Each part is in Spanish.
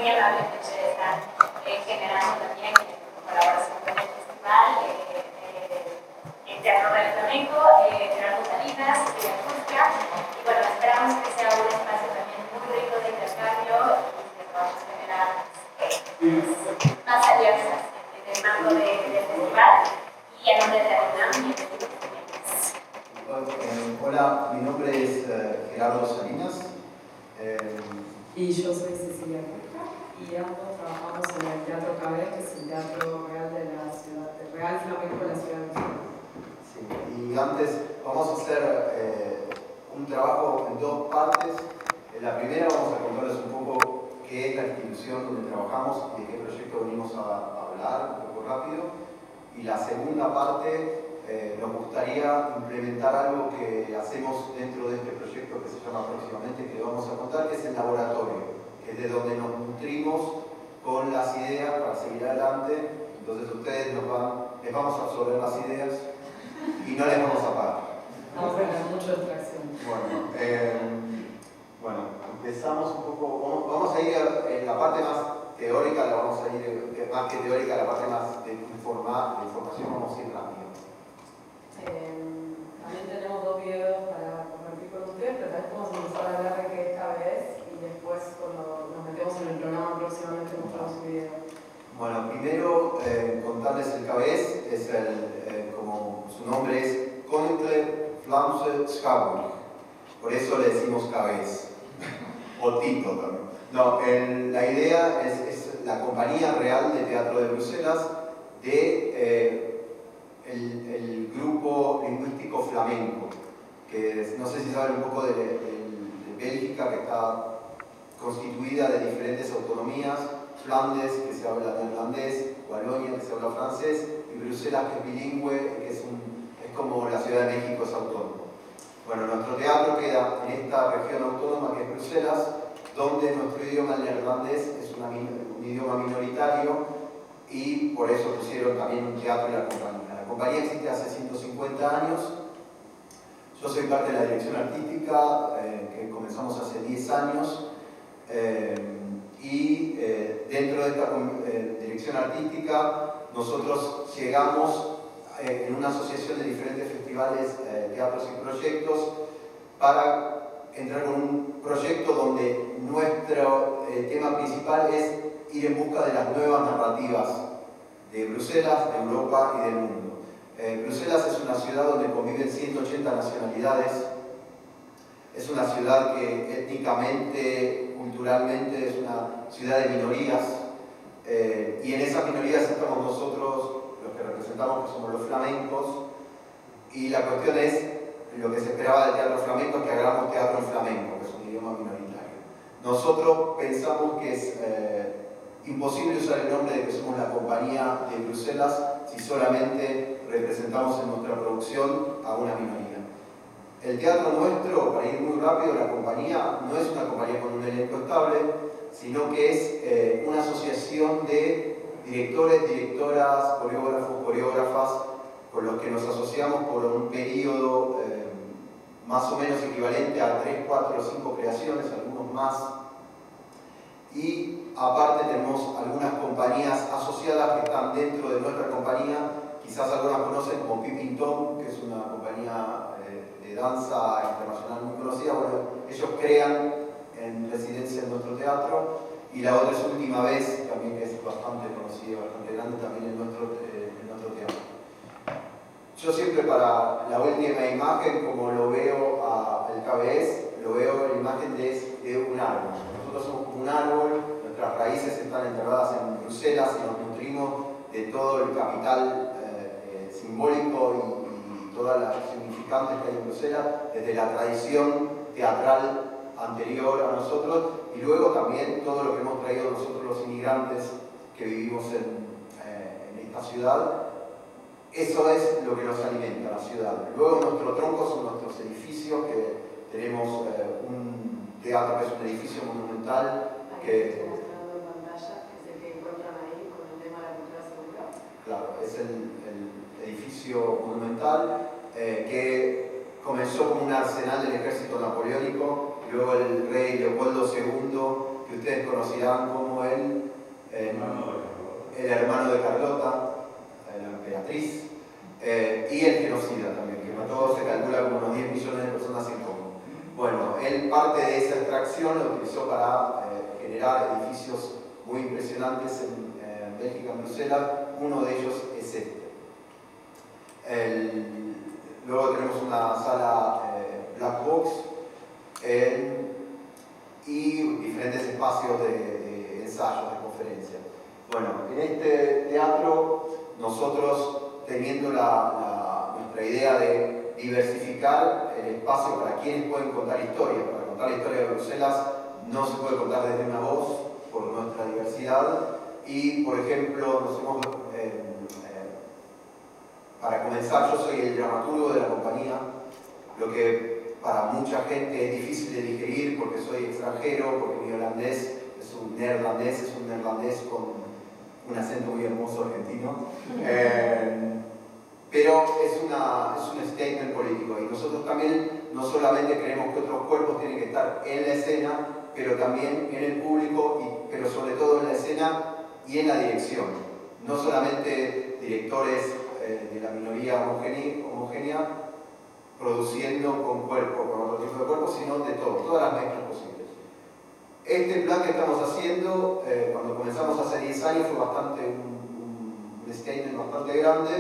muy amable el hecho de estar generando también colaboración con el festival, el Teatro del Flamenco, Gerardo Salinas, y Acústica. Y bueno, esperamos que sea un espacio también muy rico de intercambio y que podamos generar más alianzas en el marco del festival y en donde terminamos. Hola, mi nombre es Gerardo Salinas. Y yo soy Cecilia Cuca y ambos trabajamos en el Teatro Cabez, que es el teatro real de la ciudad, el Real Flamenco de la ciudad de Barcelona. Sí, y antes vamos a hacer un trabajo en dos partes. En la primera vamos a contarles un poco qué es la institución donde trabajamos y de qué proyecto venimos a hablar, un poco rápido. Y la segunda parte nos gustaría implementar algo que hacemos dentro de este proyecto que se llama próximamente, que vamos a contar, que es el laboratorio, que es de donde nos nutrimos con las ideas para seguir adelante. Entonces ustedes les vamos a absorber las ideas y no les vamos a pagar. Vamos a tener mucha distracción. Bueno, empezamos un poco, vamos a ir en la parte más teórica, vamos a ir más que teórica, la parte más de información, vamos a ir rápido. También tenemos dos videos para compartir con ustedes, pero tal vez podemos empezar a hablar de qué es KBS y después cuando nos metemos en el programa próximamente mostramos un video. Bueno, primero contarles el KBS, es como su nombre es Koninklijke Vlaamse Schouwburg, por eso le decimos KBS, o Tito también. No, la idea es la Compañía Real de Teatro de Bruselas de el grupo lingüístico flamenco, que no sé si saben un poco de Bélgica, que está constituida de diferentes autonomías: Flandes, que se habla neerlandés; Wallonia, que se habla francés; y Bruselas, que es bilingüe, que es como la Ciudad de México es autónoma. Bueno, nuestro teatro queda en esta región autónoma que es Bruselas, donde nuestro idioma, el neerlandés, es un idioma minoritario, y por eso pusieron también un teatro en la compañía. La compañía existe hace 150 años. Yo soy parte de la dirección artística, que comenzamos hace 10 años. Y dentro de esta dirección artística nosotros llegamos en una asociación de diferentes festivales, teatros y proyectos, para entrar con un proyecto donde nuestro tema principal es ir en busca de las nuevas narrativas de Bruselas, de Europa y del mundo. Bruselas es una ciudad donde conviven 180 nacionalidades. Es una ciudad que étnicamente, culturalmente, es una ciudad de minorías, y en esas minorías estamos nosotros, los que representamos, que somos los flamencos, y la cuestión es, lo que se esperaba del teatro flamenco es que hagamos teatro en flamenco, que es un idioma minoritario. Nosotros pensamos que es imposible usar el nombre de que somos la Compañía de Bruselas si solamente representamos en nuestra producción a una minoría. El teatro nuestro, para ir muy rápido, la compañía no es una compañía con un elenco estable, sino que es una asociación de directores, directoras, coreógrafos, coreógrafas, con los que nos asociamos por un periodo más o menos equivalente a 3, 4 o 5 creaciones, algunos más. Y aparte tenemos algunas compañías asociadas que están dentro de nuestra compañía. Quizás algunas conocen como Peeping Tom, que es una compañía de danza internacional muy conocida. Bueno, ellos crean en residencia en nuestro teatro, y la otra es Última Vez, también, que es bastante conocida, bastante grande también en nuestro teatro. Yo siempre, para la última imagen, como lo veo al KBS, lo veo en la imagen de un árbol. Nosotros somos como un árbol, nuestras raíces están enterradas en Bruselas y nos nutrimos de todo el capital simbólico y todas las significantes que hay en Bruselas, desde la tradición teatral anterior a nosotros, y luego también todo lo que hemos traído nosotros los inmigrantes que vivimos en esta ciudad. Eso es lo que nos alimenta, la ciudad. Luego nuestro tronco son nuestros edificios, que tenemos un teatro que es un edificio monumental. Que mostrando en pantalla, es el que encuentran ahí con el tema de la cultura segura. Claro, es el edificio monumental que comenzó como un arsenal del ejército napoleónico. Luego el rey Leopoldo II, que ustedes conocerán como el hermano de Carlota, la emperatriz, y el genocida también, que mató, se calcula, como unos 10 millones de personas en Congo. Bueno, él parte de esa extracción lo utilizó para generar edificios muy impresionantes en Bélgica, en Bruselas. Uno de ellos es este. Luego tenemos una sala black box y diferentes espacios de ensayos, de conferencias. Bueno, en este teatro nosotros, teniendo nuestra idea de diversificar el espacio para quienes pueden contar historias, para contar la historia de Bruselas no se puede contar desde una voz por nuestra diversidad, y por ejemplo para comenzar, yo soy el dramaturgo de la compañía, lo que para mucha gente es difícil de digerir porque soy extranjero, porque mi holandés es un neerlandés con un acento muy hermoso argentino, pero es un statement político, y nosotros también no solamente creemos que otros cuerpos tienen que estar en la escena, pero también en el público, pero sobre todo en la escena y en la dirección. No solamente directores de la minoría homogénea produciendo con otro tipo de cuerpo, sino de todas las mezclas posibles. Este plan que estamos haciendo, cuando comenzamos hace 10 años, fue un statement bastante grande,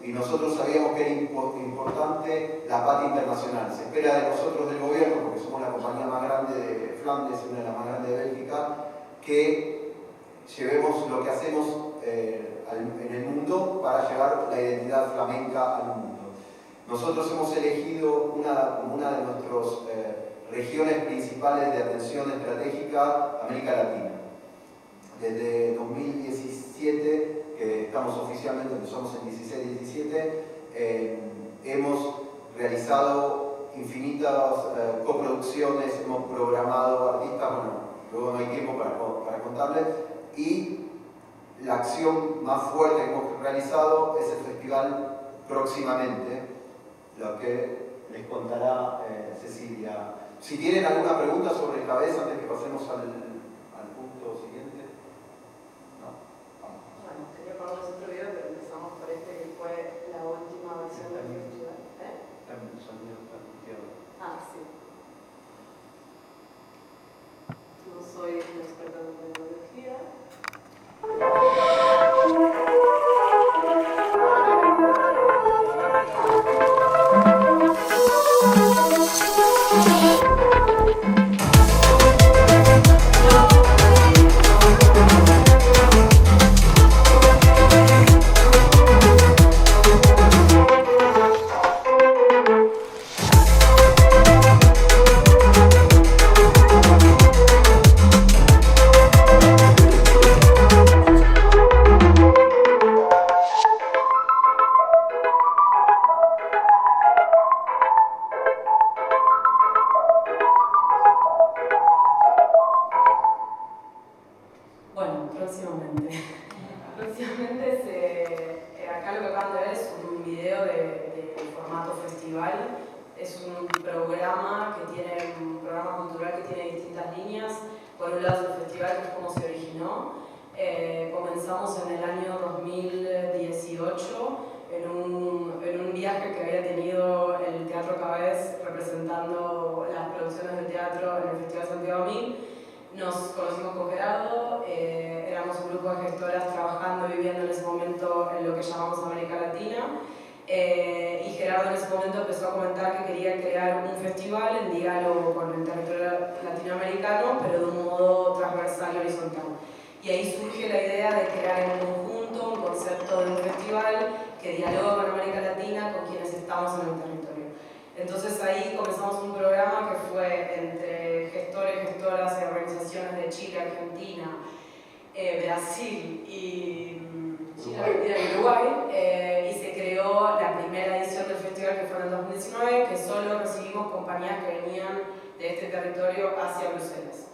y nosotros sabíamos que era importante la pata internacional. Se espera de nosotros, del gobierno, porque somos la compañía más grande de Flandes, una de las más grandes de Bélgica, que llevemos lo que hacemos en el mundo para llevar la identidad flamenca al mundo. Nosotros hemos elegido como una de nuestras regiones principales de atención estratégica América Latina. Desde 2017, que estamos oficialmente, empezamos en 16-17, hemos realizado infinitas coproducciones, hemos programado artistas, bueno, luego no hay tiempo para contarles, y la acción más fuerte que hemos realizado es el festival Próximamente, lo que les contará Cecilia. Si tienen alguna pregunta sobre cabeza antes que pasemos al punto siguiente. ¿No? Vamos. Bueno, quería ponerles otro video, pero empezamos por este que fue la última versión del festival. Ah, sí. No soy una experta en tecnología. Acá lo que acaban de ver es un video de formato festival. Es un programa cultural que tiene distintas líneas. Por un lado, el festival, que es como se originó. Comenzamos en el año 2018 en un viaje que había tenido el Teatro Cabez representando las producciones del teatro en el Festival Santiago 1000. Nos conocimos con Gerardo, éramos un grupo de gestoras trabajando y viviendo en ese momento en lo que llamamos América Latina, y Gerardo en ese momento empezó a comentar que quería crear un festival en diálogo con el territorio latinoamericano, pero de un modo transversal y horizontal. Y ahí surge la idea de crear en conjunto un concepto de un festival que dialoga con América Latina, con quienes estamos en el territorio. Entonces ahí comenzamos un programa que fue entre gestores, gestoras y organizaciones de Chile, Argentina, Brasil y Uruguay, y se creó la primera edición del festival, que fue en el 2019, que solo recibimos compañías que venían de este territorio hacia Bruselas.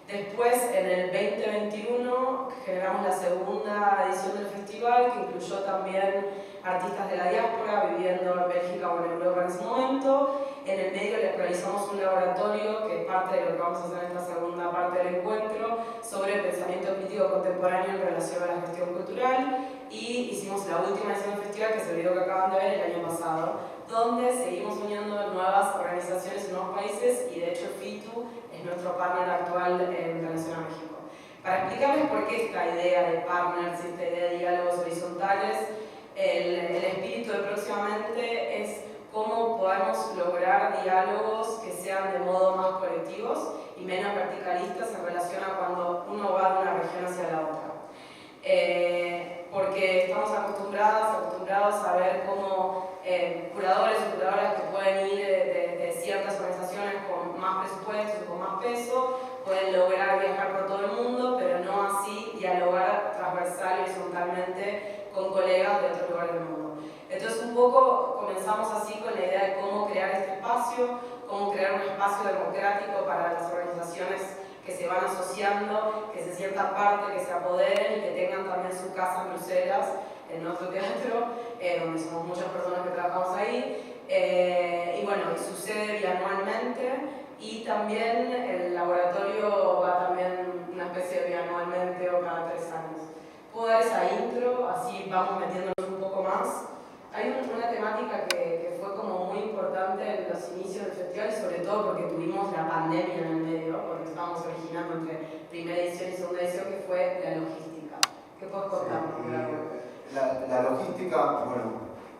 Después, en el 2021, generamos la segunda edición del festival, que incluyó también artistas de la diáspora viviendo en Bélgica o en Europa en ese momento. En el medio les realizamos un laboratorio, que es parte de lo que vamos a hacer en esta segunda parte del encuentro, sobre pensamiento crítico contemporáneo en relación a la gestión cultural, y hicimos la última edición del festival, que es el video que acaban de ver, el año pasado, donde seguimos uniendo nuevas organizaciones en nuevos países, y de hecho FITU es nuestro partner actual en relación a México. Para explicarles por qué esta idea de partners, esta idea de diálogos horizontales, el espíritu de próximamente es cómo podemos lograr diálogos que sean de modo más colectivos y menos verticalistas en relación a cuando uno va de una región hacia la otra. Porque estamos acostumbrados a ver cómo curadores o curadoras que pueden ir de ciertas organizaciones con más presupuestos o con más peso pueden lograr viajar por todo el mundo, pero no así dialogar transversal y horizontalmente con colegas de otros lugares del mundo. Entonces un poco comenzamos así con la idea de cómo crear este espacio, cómo crear un espacio democrático para las organizaciones que se van asociando, que se sientan parte, que se apoderen y que tengan también su casa en Bruselas, en nuestro teatro, donde somos muchas personas que trabajamos ahí. Y bueno, sucede bianualmente, y también el laboratorio va también una especie de bianualmente o cada 3 años. Puedo dar esa intro, así vamos metiéndonos un poco más. Hay una temática que fue como muy importante en los inicios del festival, sobre todo porque tuvimos la pandemia en el medio, porque estábamos originando entre primera edición y segunda edición, que fue la logística. ¿Qué puedes contarnos? Sí, la logística, bueno,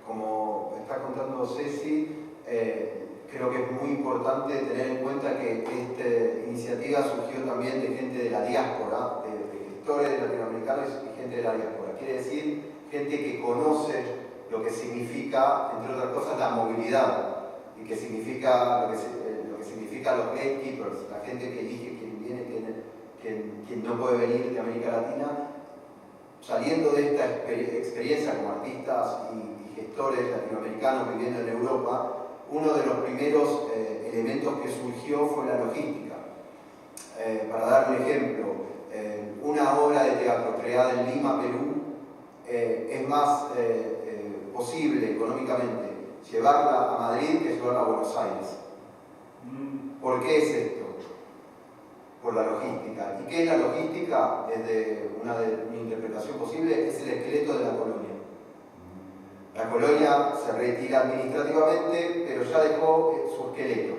como está contando Ceci, creo que es muy importante tener en cuenta que esta iniciativa surgió también de gente de la diáspora, de gestores latinoamericanos y gente de la diáspora. Quiere decir, gente que conoce lo que significa, entre otras cosas, la movilidad, y que significa lo que significa los gatekeepers, la gente que elige quién viene, quién no puede venir de América Latina. Saliendo de esta experiencia como artistas y gestores latinoamericanos viviendo en Europa, uno de los primeros elementos que surgió fue la logística. Para dar un ejemplo, una obra de teatro creada en Lima, Perú, es más posible económicamente llevarla a Madrid que llevarla a Buenos Aires. ¿Por qué es esto? Por la logística. ¿Y qué es la logística? Desde una interpretación posible, es el esqueleto de la colonia. La colonia se retira administrativamente, pero ya dejó su esqueleto,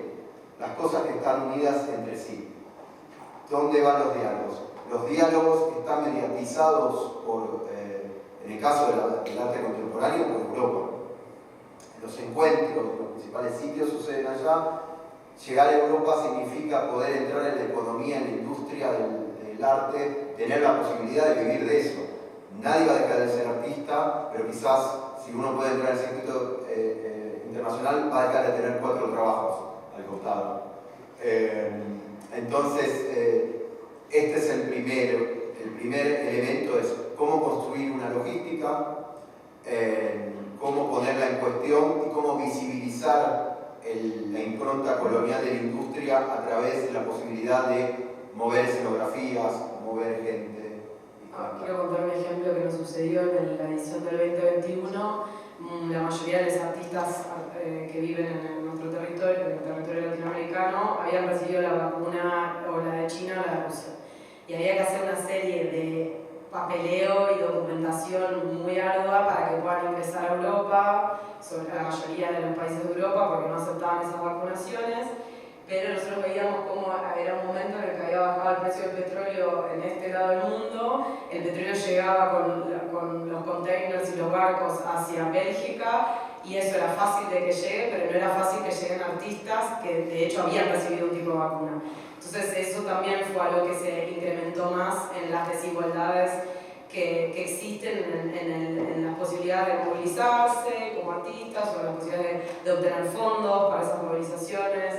las cosas que están unidas entre sí. ¿Dónde van los diálogos? Los diálogos están mediatizados por, en el caso del arte contemporáneo, por Europa. Los encuentros, los principales sitios suceden allá. Llegar a Europa significa poder entrar en la economía, en la industria del arte, tener la posibilidad de vivir de eso. Nadie va a dejar de ser artista, pero quizás si uno puede entrar al circuito internacional, va a dejar de tener 4 trabajos al costado. Entonces, este es el primer elemento, es cómo construir una logística, cómo ponerla en cuestión y cómo visibilizar la impronta colonial de la industria a través de la posibilidad de mover escenografías, mover gente. Quiero contar un ejemplo que nos sucedió en la edición del 2021. La mayoría de los artistas que viven en nuestro territorio, en el territorio latinoamericano, habían recibido la vacuna o la de China o la de Rusia. Y había que hacer una serie de papeleo y documentación muy ardua para que puedan ingresar a Europa, sobre la mayoría de los países de Europa, porque no aceptaban esas vacunaciones. Pero nosotros veíamos cómo era un momento en el que había bajado el precio del petróleo en este lado del mundo, el petróleo llegaba con los containers y los barcos hacia Bélgica, y eso era fácil de que llegue, pero no era fácil que lleguen artistas que de hecho habían recibido un tipo de vacuna. Entonces eso también fue algo que se incrementó más en las desigualdades que existen en las posibilidades de movilizarse como artistas, o en las posibilidades de obtener fondos para esas movilizaciones.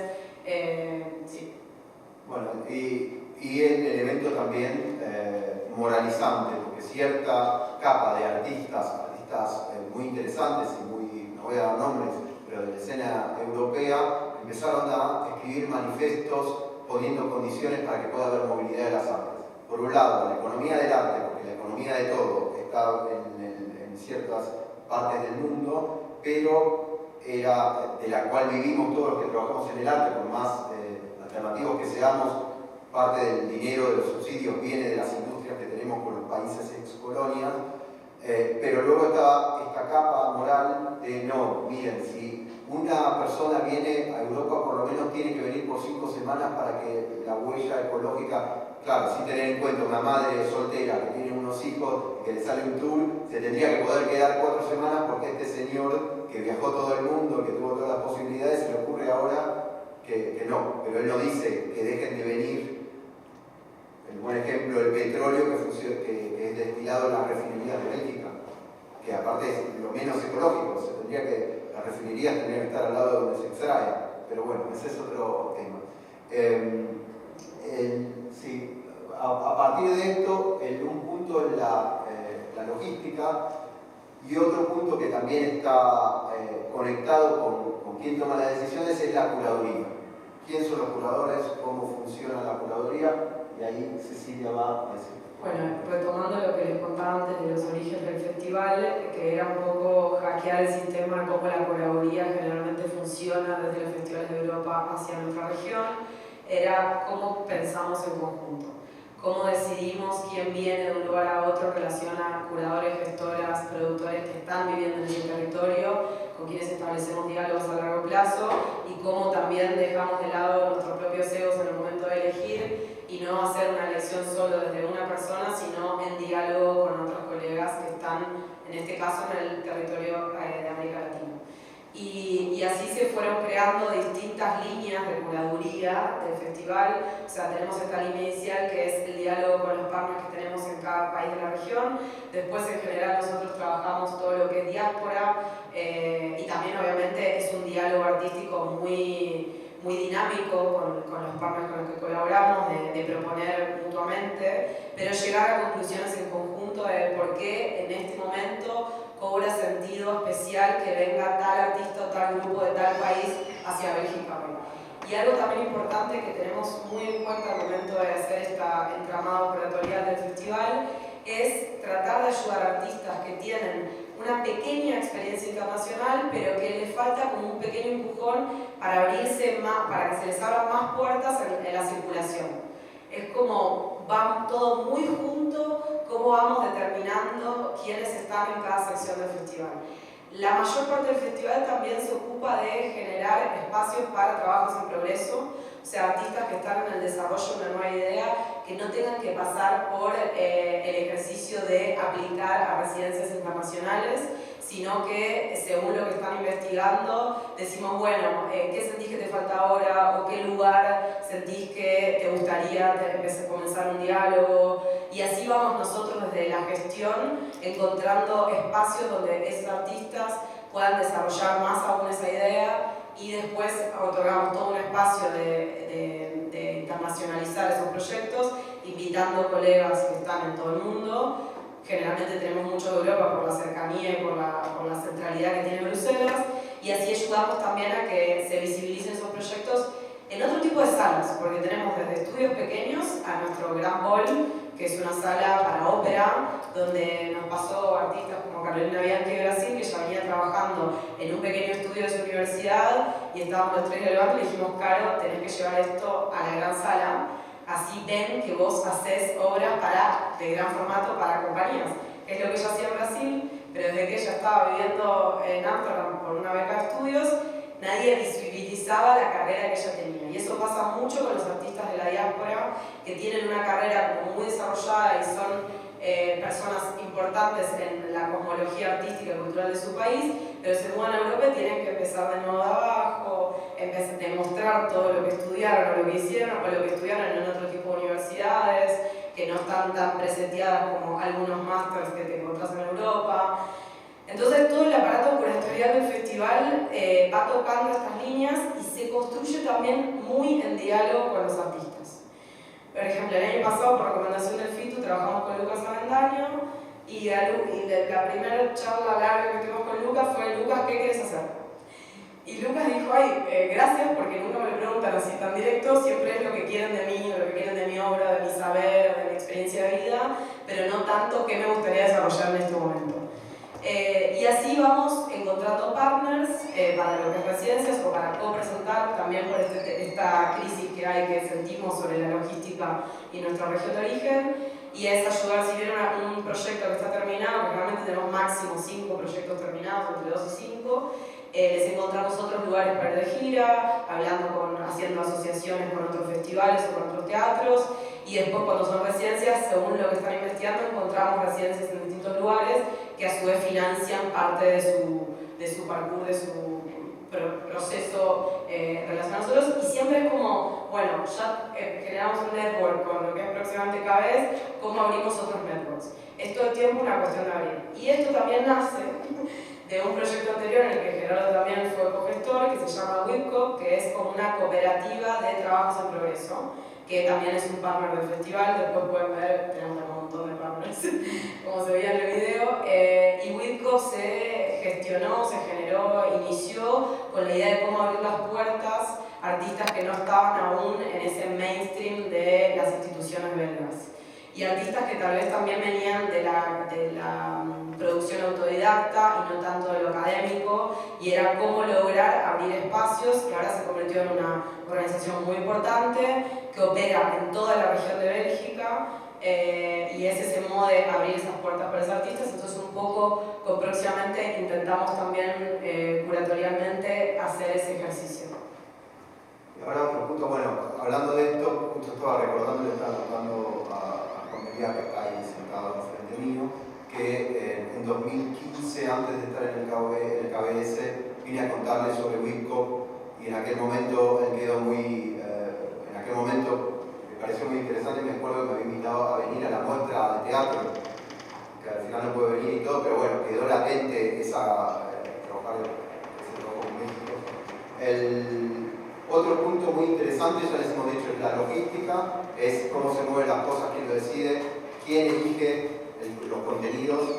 Sí. Bueno, y el elemento también moralizante, porque cierta capa de artistas muy interesantes y muy, no voy a dar nombres, pero de la escena europea, empezaron a escribir manifiestos poniendo condiciones para que pueda haber movilidad de las artes. Por un lado, la economía del arte, porque la economía de todo está en ciertas partes del mundo, pero era de la cual vivimos todos los que trabajamos en el arte, por más alternativos que seamos, parte del dinero de los subsidios prejuicios viene de las industrias que tenemos con los países ex-colonias, pero luego está esta capa moral de no, miren, si una persona viene a Europa por lo menos tiene que venir por 5 semanas para que la huella ecológica, claro, sin tener en cuenta una madre soltera que tiene unos hijos, que le sale un tour, se tendría que poder quedar 4 semanas porque este señor que viajó todo el mundo, que tuvo todas las posibilidades, se le ocurre ahora que no, pero él no dice que dejen de venir. El buen ejemplo, el petróleo que es destilado en las refinerías de Bélgica, que aparte es lo menos ecológico, las refinerías tendrían que estar al lado de donde se extrae, pero bueno, ese es otro tema. Sí, a partir de esto, un punto es la logística, y otro punto que también está conectado con quién toma las decisiones es la curaduría. ¿Quién son los curadores? ¿Cómo funciona la curaduría? Y ahí Cecilia va a decir. Bueno, retomando lo que les contaba antes de los orígenes del festival, que era un poco hackear el sistema, cómo la curaduría generalmente funciona desde los festivales de Europa hacia nuestra región, era cómo pensamos en conjunto, cómo decidimos quién viene de un lugar a otro en relación a curadores, gestoras, productores que están viviendo en ese territorio, con quienes establecemos diálogos a largo plazo, y cómo también dejamos de lado nuestros propios egos en el momento de elegir y no hacer una elección solo desde una persona, sino en diálogo con otros colegas que están, en este caso, en el territorio de América Latina. Y así se fueron creando distintas líneas de curaduría del festival. O sea, tenemos esta línea inicial que es el diálogo con los partners que tenemos en cada país de la región. Después, en general, nosotros trabajamos todo lo que es diáspora, y también, obviamente, es un diálogo artístico muy dinámico con los partners con los que colaboramos, de proponer mutuamente, pero llegar a conclusiones en conjunto de por qué en este momento cobra sentido especial que venga tal artista o tal grupo de tal país hacia Bélgica. Y algo también importante que tenemos muy en cuenta al momento de hacer este entramado curatorial del festival es tratar de ayudar a artistas que tienen una pequeña experiencia internacional, pero que les falta como un pequeño empujón para abrirse más, para que se les abran más puertas en la circulación. Es como van todo muy junto, cómo vamos determinando quiénes están en cada sección del festival. La mayor parte del festival también se ocupa de generar espacios para trabajos en progreso, o sea, artistas que están en el desarrollo de una nueva idea, que no tengan que pasar por el ejercicio de aplicar a residencias internacionales, sino que según lo que están investigando, decimos, bueno, ¿qué sentís que te falta ahora? ¿O qué lugar sentís que te gustaría comenzar un diálogo? Y así vamos nosotros desde la gestión encontrando espacios donde esos artistas puedan desarrollar más aún esa idea, y después otorgamos todo un espacio de internacionalizar esos proyectos, invitando colegas que están en todo el mundo. Generalmente tenemos mucho de Europa por la cercanía y por la centralidad que tiene Bruselas, y así ayudamos también a que se visibilicen esos proyectos en otro tipo de salas, porque tenemos desde estudios pequeños a nuestro Gran Hall, que es una sala para ópera, donde nos pasó artistas como Carolina Bianchi de Brasil, que ya venía trabajando en un pequeño estudio de su universidad, y estábamos los tres del banco y le dijimos, Caro, tenés que llevar esto a la gran sala, así ven que vos hacés obras de gran formato para compañías. Es lo que ella hacía en Brasil, pero desde que ella estaba viviendo en Ámsterdam por una beca de estudios, nadie visibilizaba la carrera que ella tenía. Y eso pasa mucho con los artistas de la diáspora, que tienen una carrera como muy desarrollada y son personas importantes en la cosmología artística y cultural de su país, pero se mudan a Europa y tienen que empezar de nuevo de abajo, demostrar todo lo que estudiaron o lo que hicieron o lo que estudiaron en otro tipo de universidades, que no están tan preseteadas como algunos másters que te encontrás en Europa. Entonces todo el aparato curatorial del festival va tocando estas líneas y se construye también muy en diálogo con los artistas. Por ejemplo, el año pasado, por recomendación del FITU, trabajamos con Lucas Avendaño, y la primera charla larga que tuvimos con Lucas fue: Lucas, ¿qué quieres hacer? Y Lucas dijo, gracias, porque nunca me lo preguntan así tan directo, siempre es lo que quieren de mí, o lo que quieren de mi obra, de mi saber, de mi experiencia de vida, pero no tanto qué me gustaría desarrollar en este momento. Y así vamos encontrando partners para lo que es residencias o para co-presentar también por esta crisis que hay, que sentimos sobre la logística y nuestra región de origen, y es ayudar, si bien un proyecto que está terminado, que realmente tenemos máximo 5 proyectos terminados, entre 2 y 5, les encontramos otros lugares para ir de gira, haciendo asociaciones con otros festivales o con otros teatros, y después cuando son residencias, según lo que están investigando, encontramos residencias en distintos lugares que a su vez financian parte de su parkour, de su proceso relacionado a nosotros, y siempre es como, bueno, ya generamos un network con lo que es próximamente KBS, ¿cómo abrimos otros networks? Es todo el tiempo una cuestión de abrir. Y esto también nace de un proyecto anterior en el que Gerardo también fue cogestor, que se llama WIPCO, que es como una cooperativa de trabajos en progreso, que también es un partner del festival. Después pueden ver, tenemos un montón de partners, como se veía en el video, y WIPCO se gestionó, se generó, inició con la idea de cómo abrir las puertas a artistas que no estaban aún en ese mainstream de las instituciones belgas. Y artistas que tal vez también venían de la producción autodidacta y no tanto de lo académico, y era cómo lograr abrir espacios, que ahora se convirtió en una organización muy importante, que opera en toda la región de Bélgica, y es ese modo de abrir esas puertas para los artistas. Entonces un poco próximamente intentamos también curatorialmente hacer ese ejercicio. Y ahora otro punto, bueno, hablando de esto, justo estaba recordando, le estaba contando a Juan María, que está ahí sentado enfrente mío, que en 2015, antes de estar en el KBS, vine a contarle sobre WIPCO, y en aquel momento él quedó muy, en aquel momento me pareció muy interesante. Me acuerdo que me había invitado a venir a la muestra de teatro, que al final no pude venir y todo, pero bueno, quedó latente trabajar ese trabajo con México. Otro punto muy interesante, ya les hemos dicho, es la logística, es cómo se mueven las cosas, quién lo decide, quién elige los contenidos.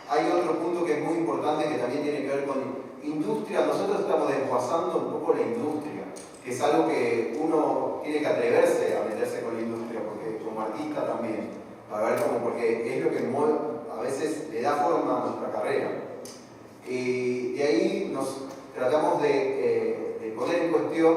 Hay otro punto que es muy importante, que también tiene que ver con industria. Nosotros estamos desguazando un poco la industria, que es algo que uno tiene que atreverse a meterse con la industria, porque como artista también, para ver cómo, porque es lo que mueve, a veces le da forma a nuestra carrera. Y de ahí nos tratamos de poner en cuestión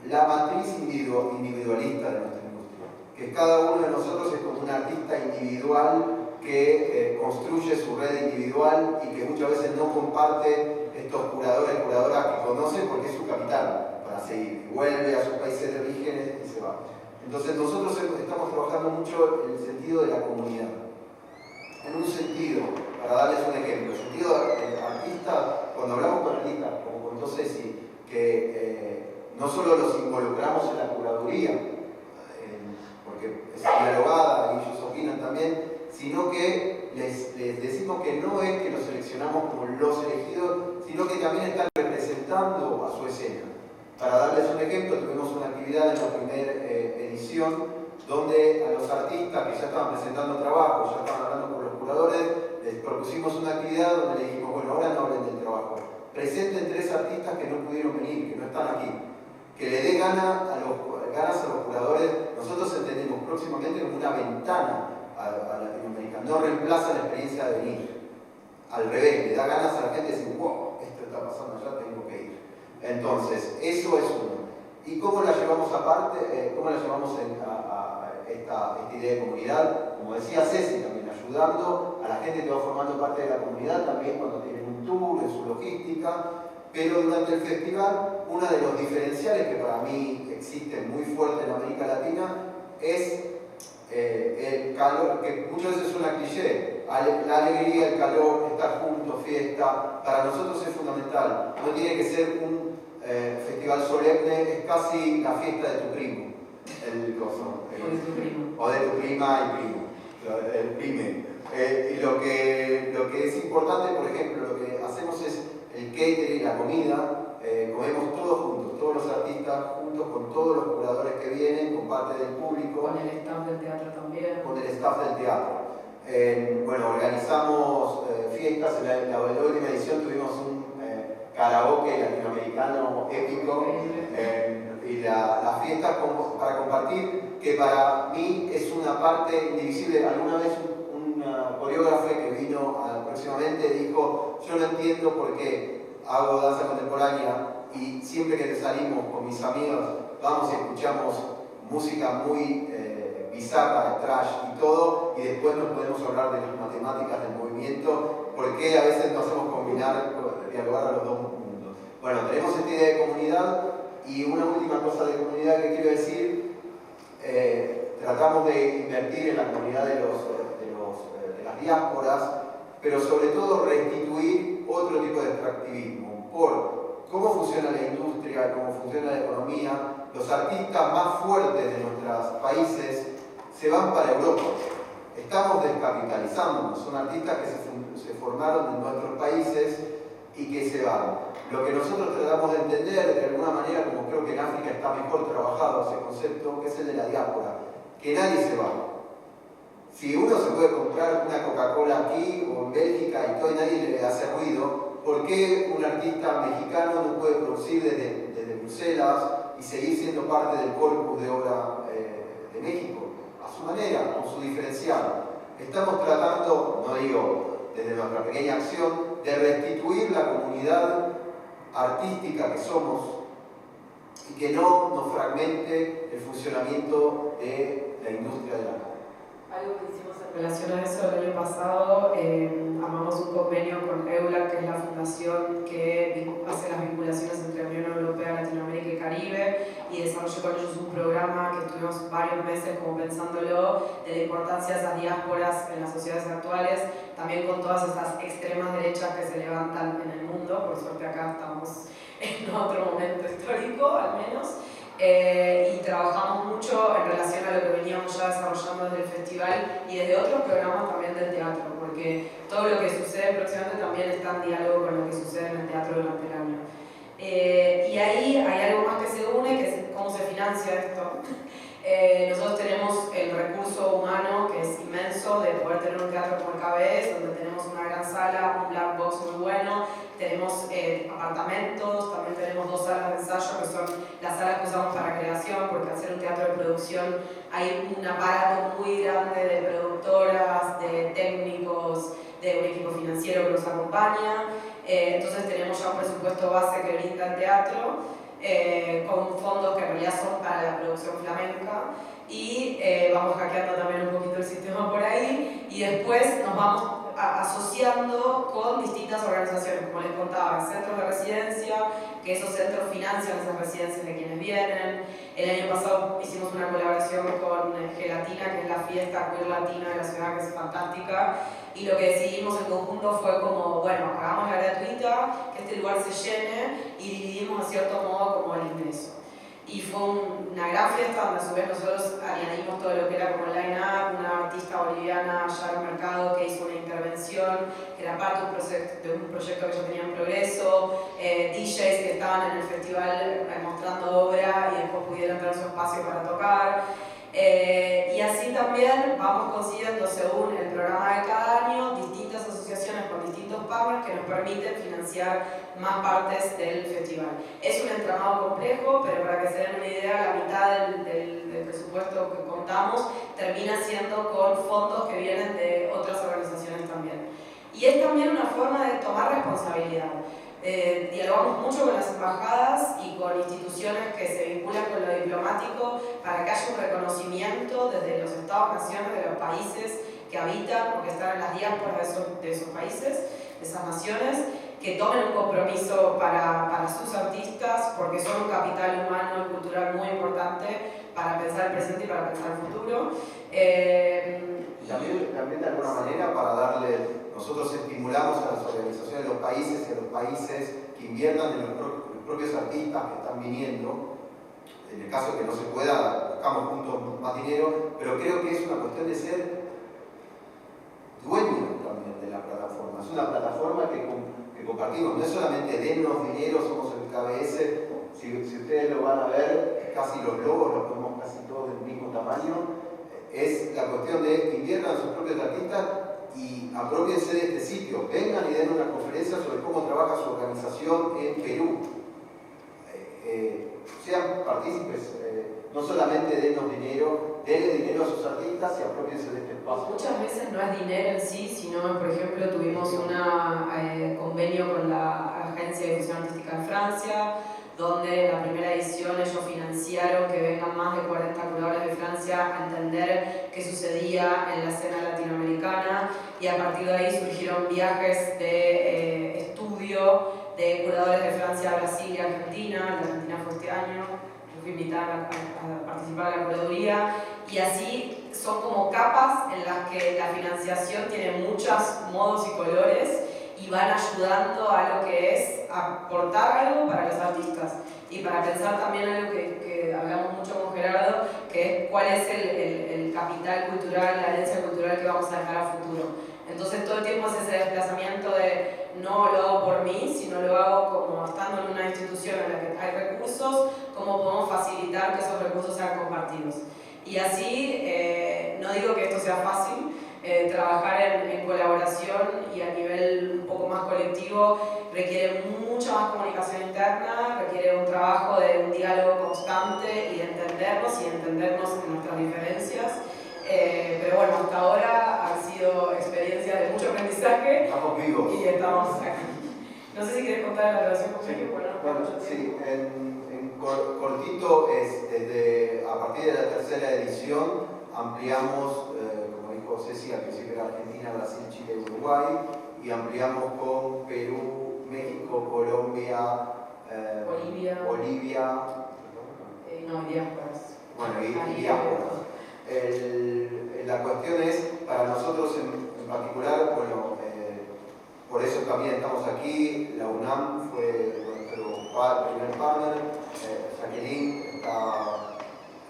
la matriz individualista de nuestra industria, que cada uno de nosotros es como un artista individual que construye su red individual y que muchas veces no comparte estos curadores, curadoras que conocen, porque es su capital para seguir, vuelve a sus países de origen y se va. Entonces nosotros estamos trabajando mucho en el sentido de la comunidad, en un sentido, para darles un ejemplo, el sentido de artista, cuando hablamos con artistas, como contó Ceci, que no solo los involucramos en la curaduría, porque es dialogada y ellos opinan también, sino que les decimos que no es que los seleccionamos como los elegidos, sino que también están representando a su escena. Para darles un ejemplo, tuvimos una actividad en la primera edición donde a los artistas que ya estaban presentando trabajos, ya estaban hablando con los curadores, les propusimos una actividad donde le dijimos, bueno, ahora no hablen del trabajo, presenten 3 artistas que no pudieron venir, que no están aquí, que le dé ganas a los curadores. Nosotros entendemos próximamente como una ventana a Latinoamérica, no reemplaza la experiencia de venir, al revés, le da ganas a la gente de decir, wow, esto está pasando allá, tengo que ir. Entonces, eso es uno. ¿Y cómo la llevamos aparte? ¿Cómo la llevamos a esta idea de comunidad? Como decía Ceci, también ayudando a la gente que va formando parte de la comunidad, también cuando tienen un tour, en su logística. Pero durante el festival, uno de los diferenciales que para mí existen muy fuerte en América Latina es el calor, que muchas veces es una cliché, la alegría, el calor, estar juntos, fiesta. Para nosotros es fundamental. No tiene que ser un festival solemne, es casi la fiesta de tu primo, o de tu prima y primo, el prime. Y lo que es importante, por ejemplo, lo que hacemos es el catering, la comida, comemos todos juntos, todos los artistas juntos, con todos los curadores que vienen, con parte del público. Con el staff del teatro también. Con el staff del teatro. Bueno, organizamos fiestas. En la última edición tuvimos un karaoke latinoamericano épico, y la fiesta para compartir, que para mí es una parte indivisible. Alguna vez un coreógrafo que vino próximamente dijo, yo no entiendo por qué hago danza contemporánea y siempre que salimos con mis amigos vamos y escuchamos música muy bizarra, de trash y todo, y después nos podemos hablar de las matemáticas del movimiento, porque a veces nos hacemos combinar, dialogar a los dos mundos. Bueno, tenemos esta idea de comunidad, y una última cosa de comunidad que quiero decir, tratamos de invertir en la comunidad de las diásporas, pero sobre todo restituir otro tipo de extractivismo, por cómo funciona la industria, cómo funciona la economía. Los artistas más fuertes de nuestros países se van para Europa. Estamos descapitalizándonos, son artistas que se formaron en nuestros países y que se van. Lo que nosotros tratamos de entender, de alguna manera, como creo que en África está mejor trabajado ese concepto, que es el de la diáspora, que nadie se va. Si uno se puede comprar una Coca-Cola aquí o en Bélgica y todo y nadie le hace ruido, ¿por qué un artista mexicano no puede producir desde Bruselas y seguir siendo parte del corpus de obra de México? A su manera, con su diferencial. Estamos tratando, no digo desde nuestra pequeña acción, de restituir la comunidad artística que somos y que no nos fragmente el funcionamiento de la industria de la moda. Algo que hicimos en relación a eso el año pasado, armamos un convenio con EULAC, que es la fundación que hace las vinculaciones entre Unión Europea, Latinoamérica y Caribe, y desarrolló con ellos un programa que estuvimos varios meses como pensándolo, de la importancia de esas diásporas en las sociedades actuales, también con todas estas extremas derechas que se levantan en el mundo. Por suerte acá estamos en otro momento histórico, al menos. Y trabajamos mucho en relación a lo que veníamos ya desarrollando desde el festival y desde otros programas también del teatro, porque todo lo que sucede próximamente también está en diálogo con lo que sucede en el teatro durante el año. Y ahí hay algo más que se une, que es cómo se financia esto. Nosotros tenemos el recurso humano, que es inmenso, de poder tener un teatro como el KBS, donde tenemos una gran sala, un black box muy bueno, tenemos apartamentos, también tenemos 2 salas de ensayo, que son las salas que usamos para creación, porque al ser un teatro de producción hay un aparato muy grande de productoras, de técnicos, de un equipo financiero que nos acompaña. Entonces tenemos ya un presupuesto base que brinda el teatro, con fondos que en realidad son para la producción flamenca, y vamos hackeando también un poquito el sistema por ahí, y después nos vamos asociando con distintas organizaciones, como les contaba, centros de residencia, que esos centros financian esas residencias de quienes vienen. El año pasado hicimos una colaboración con Gelatina, que es la fiesta queer latina de la ciudad, que es fantástica, y lo que decidimos en conjunto fue como, bueno, hagámosla gratuita, que este lugar se llene, y dividimos de cierto modo como el ingreso. Y fue una gran fiesta donde a su vez nosotros añadimos todo lo que era como line-up, una artista boliviana, Yara Mercado, que hizo una intervención, que era parte de un proyecto que ya tenía en progreso, DJs que estaban en el festival mostrando obra y después pudieron tener su espacio para tocar. Y así también vamos consiguiendo, según el programa de cada año, distintas asociaciones con distintos partners que nos permiten financiar más partes del festival. Es un entramado complejo, pero para que se den una idea, la mitad del presupuesto que contamos termina siendo con fondos que vienen de otras organizaciones también. Y es también una forma de tomar responsabilidad. Dialogamos mucho con las embajadas y con instituciones que se vinculan con lo diplomático para que haya un reconocimiento desde los estados-naciones de los países que habitan o que están en las diásporas de esos países, de esas naciones, que tomen un compromiso para sus artistas, porque son un capital humano y cultural muy importante para pensar el presente y para pensar el futuro. También de alguna manera para darle, nosotros estimulamos a las organizaciones de los países y a los países que inviertan en los propios artistas que están viniendo. En el caso que no se pueda, buscamos juntos más dinero, pero creo que es una cuestión de ser dueño también de la plataforma. Es una plataforma que compartimos, no es solamente dennos dinero, somos el KBS, si ustedes lo van a ver, casi los logos los ponemos casi todos del mismo tamaño. Es la cuestión de inviertan sus propios artistas y apropiense de este sitio. Vengan y den una conferencia sobre cómo trabaja su organización en Perú. Sean partícipes, no solamente denos dinero, denle dinero a sus artistas y apropiense de este espacio. Muchas veces no es dinero en sí, sino, por ejemplo, tuvimos un convenio con la Agencia de Difusión Artística de Francia, donde en la primera edición ellos financiaron que vengan más de 40 curadores de Francia a entender qué sucedía en la escena latinoamericana, y a partir de ahí surgieron viajes de estudio de curadores de Francia a Brasil y Argentina. De Argentina fue este año, yo fui invitada a participar en la curaduría, y así son como capas en las que la financiación tiene muchos modos y colores y van ayudando a lo que es aportar algo para los artistas y para pensar también algo que hablamos mucho con Gerardo, que es cuál es el capital cultural, la herencia cultural que vamos a dejar a futuro. Entonces todo el tiempo es ese desplazamiento de no lo hago por mí, sino lo hago como estando en una institución en la que hay recursos, cómo podemos facilitar que esos recursos sean compartidos. Y así, no digo que esto sea fácil, trabajar en colaboración y a nivel un poco más colectivo requiere mucha más comunicación interna, requiere un trabajo de un diálogo constante y de entendernos en nuestras diferencias. Pero bueno, hasta ahora han sido experiencias de mucho aprendizaje. Estamos vivos. Y estamos aquí. No sé si quieres contar la relación con México. Bueno, sí, cortito, a partir de la tercera edición ampliamos, como dijo Ceci, al principio era Argentina, Brasil, Chile, Uruguay, y ampliamos con Perú, México, Colombia, Bolivia, diásporas. Bueno, y diásporas. La cuestión es, para nosotros en particular, bueno, por eso también estamos aquí. La UNAM fue nuestro primer partner. Jacqueline está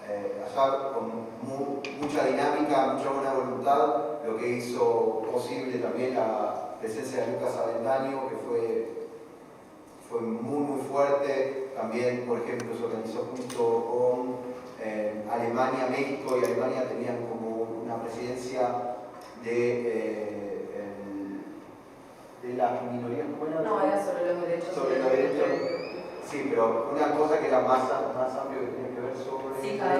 allá con mucha dinámica, mucha buena voluntad, lo que hizo posible también la presencia de Lucas Avendaño, que fue muy fuerte. También, por ejemplo, se organizó junto con Alemania, México y Alemania tenían como una presidencia de las minorías. No, era sobre los derechos. Sobre los derechos. Sí, pero una cosa que era más amplio que tenía que ver sobre... Sí, cada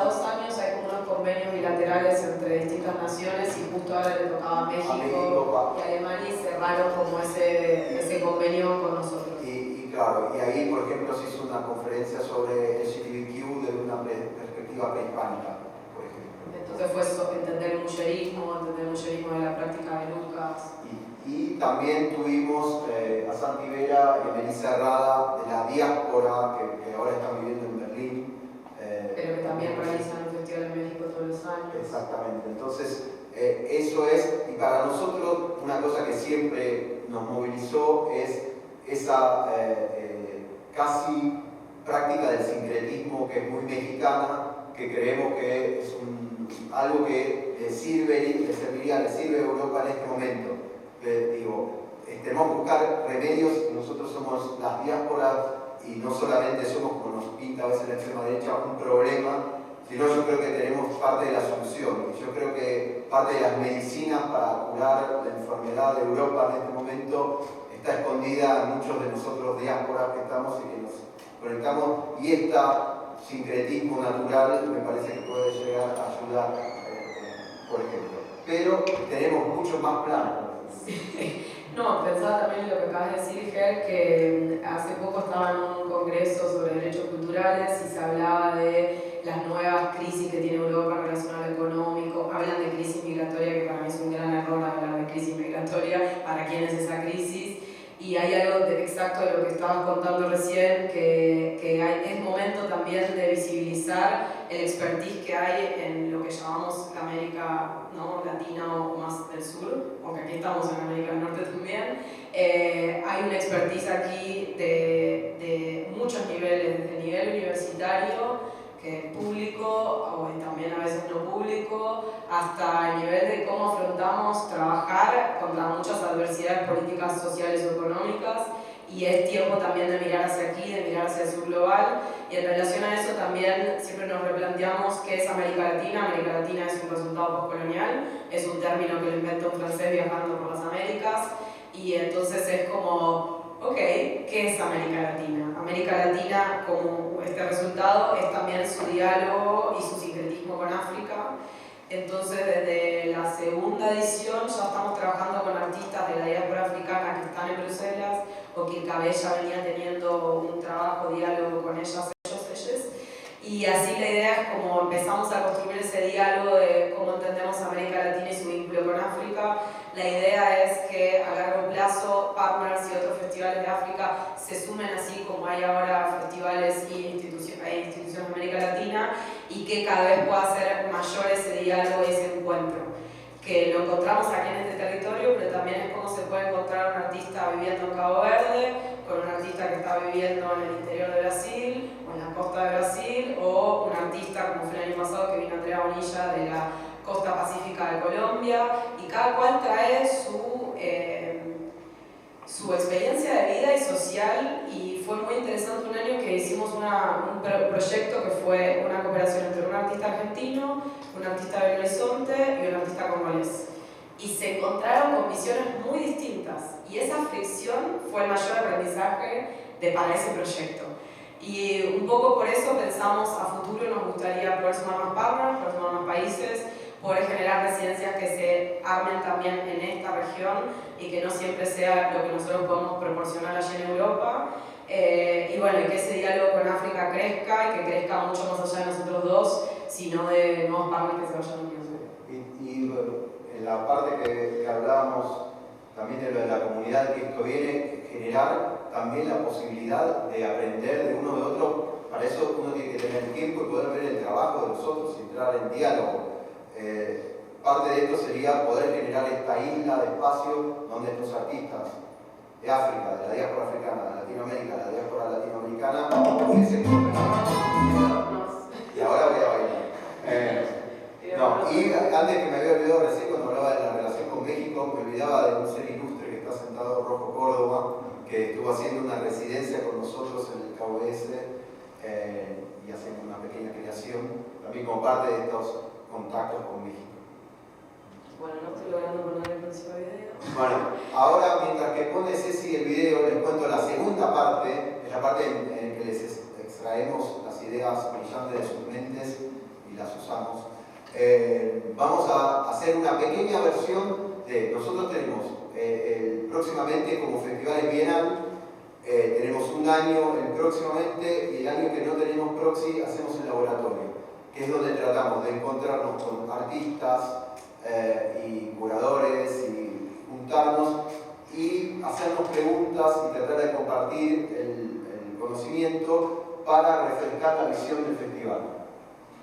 dos años hay como unos convenios bilaterales entre distintas naciones, y justo ahora le tocaba a México y Alemania, y cerraron como ese convenio con nosotros. Y claro, y ahí por ejemplo se hizo una conferencia sobre LGBTQ desde una perspectiva prehispánica, por ejemplo. Entonces fue entender el mullerismo de la práctica de Lucas. Y también tuvimos a Santi Vera y a Melissa Herrada de la diáspora, que ahora están viviendo en Berlín. Pero que también realizan el Festival de México todos los años. Exactamente. Entonces, eso es, y para nosotros una cosa que siempre nos movilizó es esa casi práctica del sincretismo, que es muy mexicana, que creemos que es algo que le sirve a Europa en este momento. Tenemos que buscar remedios, y nosotros somos las diásporas, y no solamente somos, como nos pinta a veces la extrema derecha, un problema, sino yo creo que tenemos parte de la solución. Y yo creo que parte de las medicinas para curar la enfermedad de Europa en este momento está escondida en muchos de nosotros diásporas que estamos y que nos conectamos, y este sincretismo natural me parece que puede llegar a ayudar, por ejemplo. Pero tenemos muchos más planes. No, pensaba también en lo que acabas de decir, Ger, que hace poco estaba en un congreso sobre derechos culturales y se hablaba de las nuevas crisis que tiene Europa en relación a lo económico. Hablan de crisis migratoria, que para mí es un gran error hablar de crisis migratoria, para quién es esa crisis. Y hay algo exacto de lo que estabas contando recién, que es momento también de visibilizar el expertise que hay en lo que llamamos la América, ¿no?, latina o más del sur, aunque aquí estamos en América del Norte también. Hay un expertise aquí de muchos niveles, desde el nivel universitario, que es público, o también a veces no público, hasta el nivel de cómo afrontamos trabajar contra muchas adversidades políticas, sociales o económicas, y es tiempo también de mirar hacia aquí, de mirar hacia el sur global, y en relación a eso también siempre nos replanteamos qué es América Latina. América Latina es un resultado postcolonial, es un término que lo inventó un francés viajando por las Américas, y entonces es como, ok, ¿qué es América Latina? América Latina, como este resultado, es también su diálogo y su sincretismo con África. Entonces, desde la segunda edición ya estamos trabajando con artistas de la diáspora africana que están en Bruselas o que Cabella venía teniendo un trabajo, diálogo con ellas. Y así la idea es como empezamos a construir ese diálogo de cómo entendemos América Latina y su vínculo con África. La idea es que a largo plazo Partners y otros festivales de África se sumen así como hay ahora festivales e instituciones de América Latina y que cada vez pueda ser mayor ese diálogo y ese encuentro. Que lo encontramos aquí en este territorio, pero también es cómo se puede encontrar un artista viviendo en Cabo Verde, con un artista que está viviendo en el interior de Brasil, o en la costa de Brasil, o un artista, como fue el año pasado, que vino Andrea Bonilla de la costa pacífica de Colombia, y cada cual trae su experiencia de vida y social, y fue muy interesante un año que hicimos un proyecto que fue una cooperación entre un artista argentino, un artista de Belo Horizonte y un artista congolés. Y se encontraron con visiones muy distintas, y esa fricción fue el mayor aprendizaje para ese proyecto. Y un poco por eso pensamos a futuro nos gustaría poder sumar más partners, poder sumar más países, poder generar residencias que se armen también en esta región y que no siempre sea lo que nosotros podemos proporcionar allí en Europa. Y bueno, y que ese diálogo con África crezca y que crezca mucho más allá de nosotros dos, sino de nuevos partners que se vayan uniendo. Y en la parte que hablábamos también de lo de la comunidad, que esto viene a generar también la posibilidad de aprender de uno de otro. Para eso uno tiene que tener tiempo y poder ver el trabajo de los otros y entrar en diálogo. Parte de esto sería poder generar esta isla de espacio donde estos artistas de África, de la diáspora africana, de Latinoamérica, de la diáspora latinoamericana, pudiesen y ahora voy a bailar. Y antes que me había olvidado recién cuando hablaba de la relación con México, me olvidaba de un ser ilustre que está sentado, Rojo Córdoba, que estuvo haciendo una residencia con nosotros en el KBS y haciendo una pequeña creación, también como parte de estos contactos con México. Bueno, no estoy logrando poner el próximo video. Bueno, ahora mientras que pone Ceci el video, les cuento la segunda parte, es la parte en que les extraemos las ideas brillantes de sus mentes y las usamos. Vamos a hacer una pequeña versión de, nosotros tenemos próximamente como Festivales Bienal, tenemos un año próximamente y el año que no tenemos proxy hacemos el laboratorio, que es donde tratamos de encontrarnos con artistas y curadores y juntarnos y hacernos preguntas y tratar de compartir el conocimiento para refrescar la visión del festival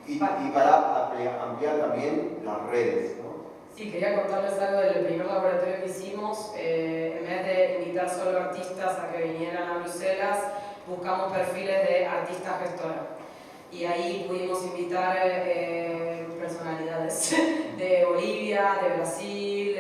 y para ampliar también las redes, ¿no? Sí, quería contarles algo del primer laboratorio que hicimos. En vez de invitar solo artistas a que vinieran a Bruselas, buscamos perfiles de artistas gestoras. Y ahí pudimos invitar personalidades de Bolivia, de Brasil,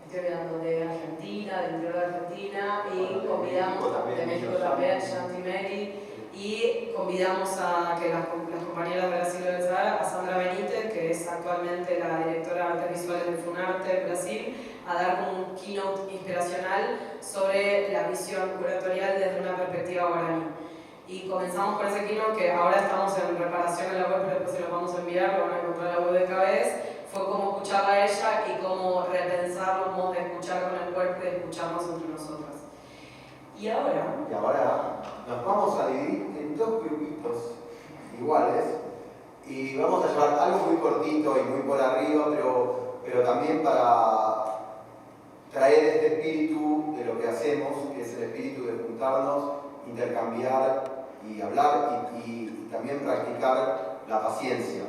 estoy hablando de Argentina, del interior de Argentina, y convidamos, de México también, Shanti Mary, y convidamos a que las compañeras de Brasil del Sahara, a Sandra Benítez, que es actualmente la directora de artes visuales de Funarte Brasil, a dar un keynote inspiracional sobre la visión curatorial desde una perspectiva guaraní. Y comenzamos por ese keynote que ahora estamos en reparación en la web, pero después se los vamos a enviar, lo van a encontrar en la web de KBS. Fue como escucharla a ella y como repensar los modos de escuchar con el cuerpo y de escucharnos entre nosotras. Y ahora nos vamos a dividir en dos grupitos iguales y vamos a llevar algo muy cortito y muy por arriba, pero también para traer este espíritu de lo que hacemos, que es el espíritu de juntarnos, intercambiar y hablar y también practicar la paciencia,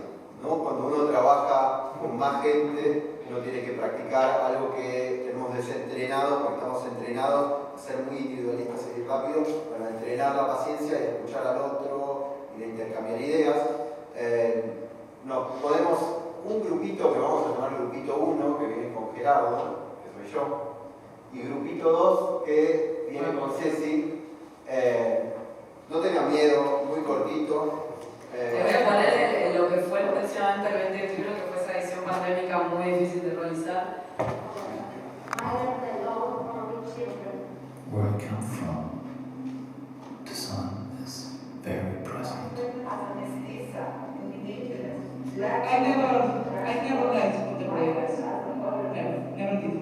¿no? Cuando uno trabaja con más gente, uno tiene que practicar algo que tenemos desentrenado, porque estamos entrenados a ser muy individualistas y rápido, para entrenar la paciencia y escuchar al otro y de intercambiar ideas. Podemos un grupito que vamos a llamar grupito 1, que viene con Gerardo, que soy yo, y grupito 2, que viene con Ceci. No tengan miedo, muy cortito. Te voy a poner lo que fue próximamente el 2021, que fue esa edición pandémica muy difícil de realizar. Where I come from, the sun is very present. I never liked the players. Never did.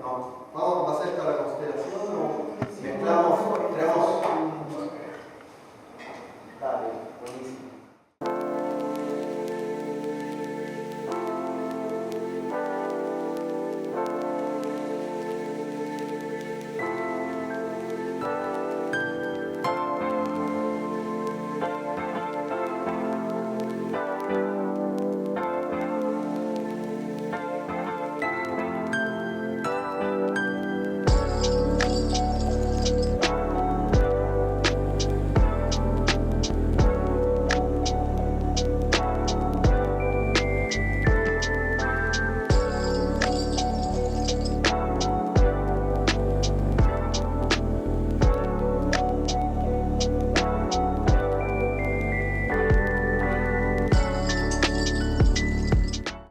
no. Vamos a pasar para la constelación o mezclamos, traemos